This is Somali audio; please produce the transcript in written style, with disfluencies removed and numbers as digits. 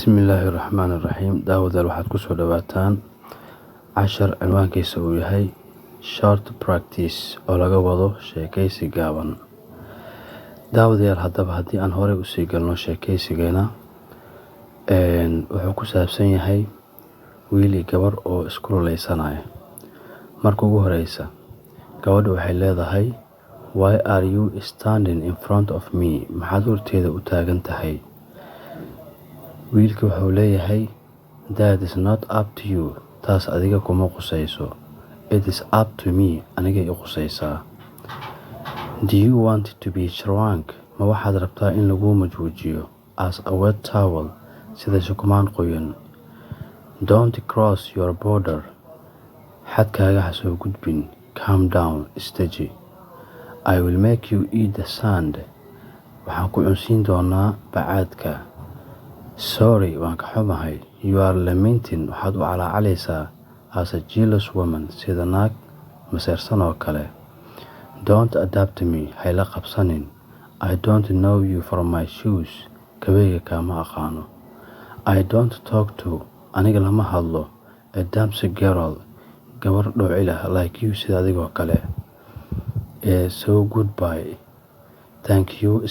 Bismillahirrahmanirrahiim. Daawadayaal waxaad ku soo dhawaataan cashar cinwaankiisa uu yahay short practice oo laga wado sheekeysi gaaban. Daawadayaal haddaba haddii aan horey usii galno sheekeysigeena wuxuu ku saabsan yahay wiil iyo gabar oo isku luleysanaya. Marka ugu horeysa gabadhu waxay leedahay why are you standing in front of me? Maxaad horteeda u taagan tahay? Wiilka wuxuu leeyahay that is not up to you. Taas adiga kuma qusayso. It is up to me. Aniga i qusaysaa. Do you want to be shrunk? Ma waxaad rabtaa in lagu majwuujiyo as a wet towel sida shukumaan qoyan? Don't cross your border. Xadkaaga ha soo gudbin. Calm down. Istaji. I will make you eat the sand. Waxaan ku cunsiin doonaa bacaadka. Sorry, waan ka xumahay. You are lamenting. Waxaad u calaacalaysaa as a jealous woman, sida naag maseersan oo kale. Don't adapt me. Hayla qabsanin. I don't know you from my shoes. Kabeyga kaama aqaano. I don't talk to. Aniga lama hadlo. A dancing girl. Gabar dhowcilah like you sida adigoo kale. So goodbye. Thank you.